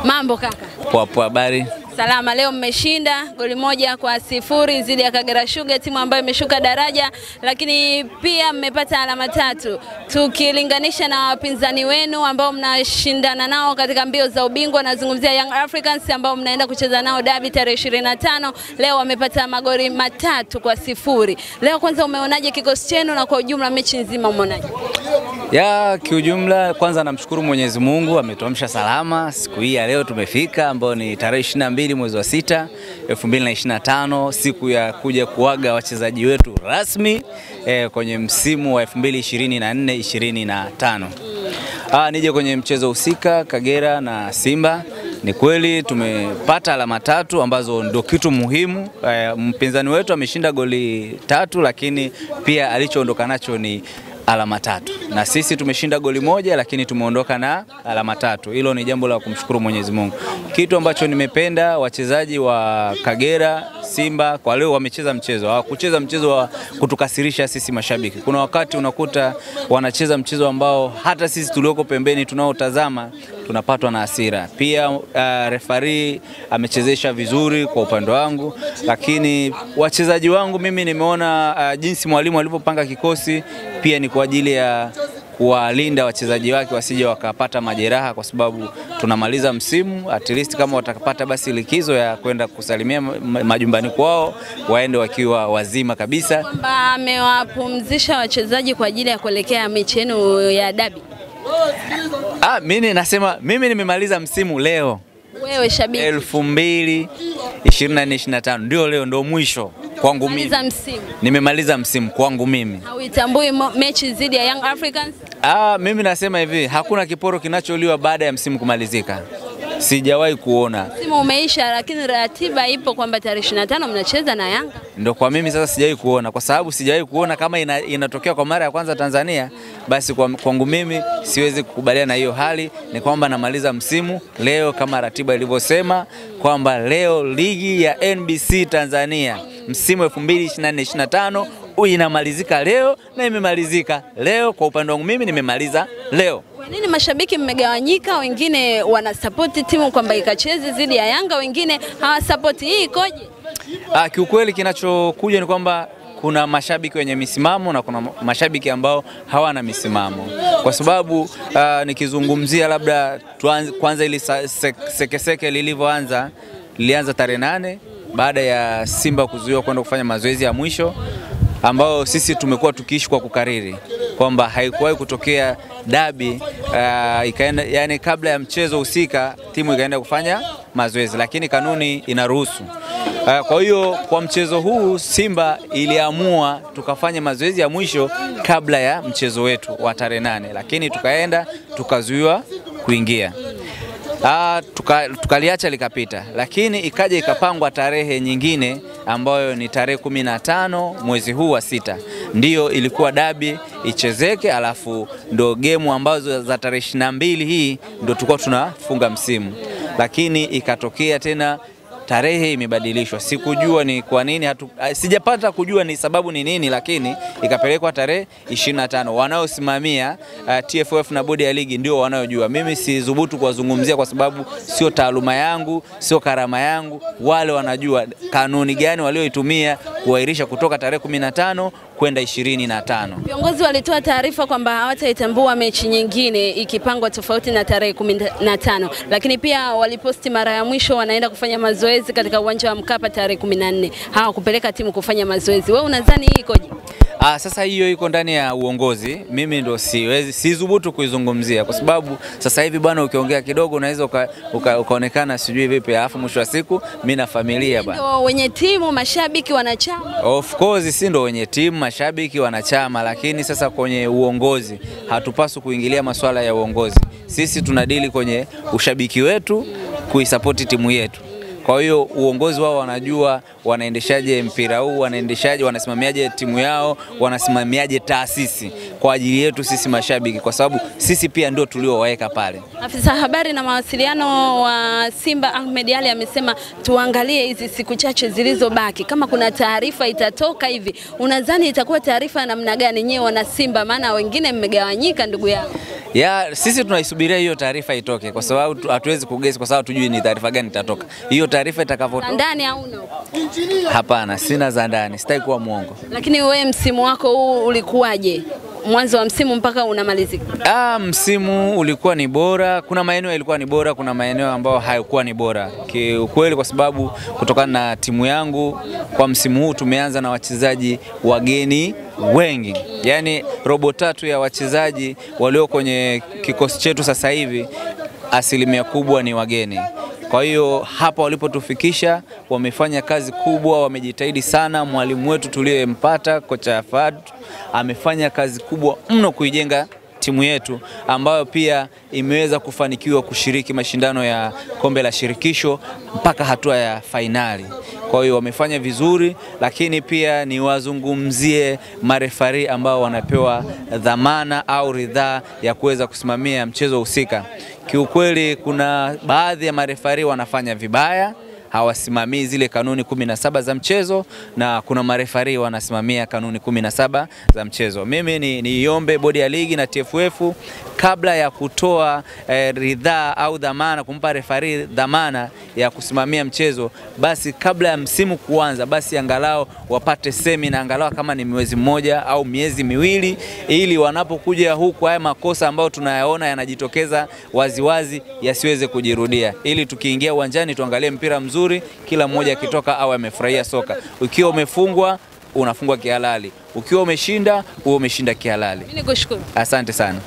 Mambo kaka? Poa poa, habari? Salama. Leo mmeshinda goli 1-0 dhidi ya Kagera Sugar, timu ambayo imeshuka daraja, lakini pia mmepata alama 3. Tukilinganisha na wapinzani wenu ambao mnashindana nao katika mbio za ubingwa, nazungumzia Young Africans ambao mnaenda kucheza nao derby tarehe 25, leo wamepata magoli 3-0. Leo kwanza umeonaje kikosi chenu na kwa ujumla mechi nzima umeonaje? Ya kiujumla, kwanza namshukuru Mwenyezi Mungu ametuamsha salama siku hii ya leo tumefika, ambao ni tarehe 22 mwezi wa 6 2025, siku ya kuja kuaga wachezaji wetu rasmi kwenye msimu wa 2024-2025. Nije kwenye mchezo husika Kagera na Simba. Ni kweli tumepata alama 3 ambazo ndio kitu muhimu. Mpinzani wetu ameshinda goli 3, lakini pia alichoondoka nacho ni alama 3. Na sisi tumeshinda goli 1 lakini tumeondoka na alama 3. Hilo ni jambo la kumshukuru Mwenyezi Mungu. Kitu ambacho nimependa, wachezaji wa Kagera, Simba kwa leo wamecheza mchezo. Hawakucheza mchezo wa kutukasirisha sisi mashabiki. Kuna wakati unakuta wanacheza mchezo ambao hata sisi tulioko pembeni tunaotazama tunapatwa na hasira. Pia referee amechezesha vizuri kwa upande wangu, lakini wachezaji wangu mimi nimeona jinsi mwalimu alivyopanga kikosi pia ni kwa ajili ya kuwalinda wachezaji wake wasije wakapata majeraha, kwa sababu tunamaliza msimu, at least kama watakapata basi likizo ya kwenda kusalimia majumbani kwao waende wakiwa wazima kabisa. Kwamba amewapumzisha wachezaji kwa ajili ya kuelekea mechi yenu ya derby. Mimi nasema mimi nimemaliza msimu leo. Wewe shabiki 2024-2025 ndio leo ndio mwisho kwangu mimi. Nimemaliza msimu kwangu mimi. Hauitambui mechi dhidi ya Young Africans? Mimi nasema hivi, hakuna kiporo kinacholiwa baada ya msimu kumalizika. Sijawahi kuona. Msimu umeisha lakini ratiba ipo kwamba tarehe 25 mnacheza na Yanga. Ndio kwa mimi sasa sijawahi kuona, kwa sababu sijawahi kuona kama inatokea kwa mara ya kwanza Tanzania, basi kwangu mimi siwezi kukubaliana na hiyo hali. Ni kwamba namaliza msimu leo kama ratiba ilivyosema, kwamba leo ligi ya NBC Tanzania msimu 2024-2025 inamalizika leo na imemalizika leo. Kwa upande wangu mimi nimemaliza leo. Kwa nini mashabiki mmegawanyika? Wengine wanasupport timu kwamba ikacheze dhidi ya Yanga, wengine hawasupport. Hii ikoje? Kiukweli kinachokuja ni kwamba kuna mashabiki wenye misimamo na kuna mashabiki ambao hawana misimamo. Kwa sababu nikizungumzia labda kwanza ili sekeseke lilivyoanza, lilianza tarehe 8 baada ya Simba kuzuiwa kwenda kufanya mazoezi ya mwisho, ambao sisi tumekuwa tukiishi kwa kukariri kwamba haikuwahi kutokea derby ikaenda, yani kabla ya mchezo husika timu ikaenda kufanya mazoezi, lakini kanuni inaruhusu. Kwa hiyo kwa mchezo huu Simba iliamua tukafanya mazoezi ya mwisho kabla ya mchezo wetu wa tarehe 8, lakini tukaenda tukazuiwa kuingia. Tukaliacha likapita, lakini ikaja ikapangwa tarehe nyingine ambayo ni tarehe 15 mwezi huu wa 6. Ndiyo ilikuwa derby ichezeke, alafu ndo game ambazo za tarehe 22 hii ndo tulikuwa tunafunga msimu. Lakini ikatokea tena tarehe imebadilishwa. Sikujua ni kwa nini, sijapata kujua ni sababu ni nini, lakini ikapelekwa tarehe 25. Wanaosimamia TFF na bodi ya ligi ndio wanaojua. Mimi sidhubutu kuwazungumzia kwa sababu sio taaluma yangu, sio karama yangu. Wale wanajua kanuni gani walioitumia kuahirisha kutoka tarehe 15 kwenda 25. Viongozi walitoa taarifa kwamba hawataitambua mechi nyingine ikipangwa tofauti na tarehe 15, lakini pia waliposti mara ya mwisho wanaenda kufanya mazoezi katika uwanja wa Mkapa tarehe 14. Hawakupeleka timu kufanya mazoezi. Wewe unadhani hii ikoje? Sasa hiyo iko ndani ya uongozi. Mimi ndo sidhubutu kuizungumzia kwa sababu sasa hivi bwana ukiongea kidogo unaweza ukaonekana sijui vipi, alafu mwisho wa siku mimi na familia bwana. Ndio wenye timu, mashabiki, wanachama. Of course si ndo wenye timu, mashabiki, wanachama, lakini sasa kwenye uongozi hatupaswi kuingilia masuala ya uongozi. Sisi tunadili kwenye ushabiki wetu, kuisupport timu yetu. Kwa hiyo uongozi wao wanajua wanaendeshaje mpira huu, wanasimamiaje timu yao, wanasimamiaje taasisi kwa ajili yetu sisi mashabiki, kwa sababu sisi pia ndio tuliowaweka pale. Afisa habari na mawasiliano wa Simba Ahmed Ally amesema tuangalie hizi siku chache zilizobaki, kama kuna taarifa itatoka hivi, unadhani itakuwa taarifa ya namna gani nyewe wana Simba, maana wengine mmegawanyika ndugu yangu? Sisi tunaisubiria hiyo taarifa itoke, kwa sababu hatuwezi kugesi, kwa sababu tujui ni taarifa gani itatoka. Hiyo taarifa itakavyotoka. Ndani hauna? Hapana, sina za ndani, sitaki kuwa muongo. Lakini wewe msimu wako huu ulikuwaje? Mwanzo wa msimu mpaka unamalizika. Msimu ulikuwa ni bora, kuna maeneo yalikuwa ni bora, kuna maeneo ambayo hayakuwa ni bora. Kiukweli, kwa sababu kutokana na timu yangu kwa msimu huu tumeanza na wachezaji wageni wengi. Yaani robo tatu ya wachezaji walio kwenye kikosi chetu sasa hivi asilimia kubwa ni wageni. Kwa hiyo hapa walipotufikisha wamefanya kazi kubwa, wamejitahidi sana. Mwalimu wetu tuliyempata kocha Fad amefanya kazi kubwa mno kuijenga timu yetu ambayo pia imeweza kufanikiwa kushiriki mashindano ya kombe la shirikisho mpaka hatua ya fainali. Kwa hiyo wamefanya vizuri, lakini pia ni wazungumzie marefari ambao wanapewa dhamana au ridhaa ya kuweza kusimamia mchezo husika. Kiukweli kuna baadhi ya marefari wanafanya vibaya, hawasimamii zile kanuni 17 za mchezo, na kuna marefari wanasimamia kanuni 17 za mchezo. Mimi niombe bodi ya ligi na TFF kabla ya kutoa ridhaa au dhamana, kumpa refari dhamana ya kusimamia mchezo, basi kabla ya msimu kuanza, basi angalau wapate semina angalau kama ni mwezi mmoja au miezi miwili, ili wanapokuja huku haya makosa ambayo tunayaona yanajitokeza waziwazi yasiweze kujirudia, ili tukiingia uwanjani tuangalie mpira mzuri, kila mmoja akitoka au amefurahia soka. Ukiwa umefungwa unafungwa kihalali, ukiwa umeshinda umeshinda kihalali. Mimi nikushukuru. Asante sana.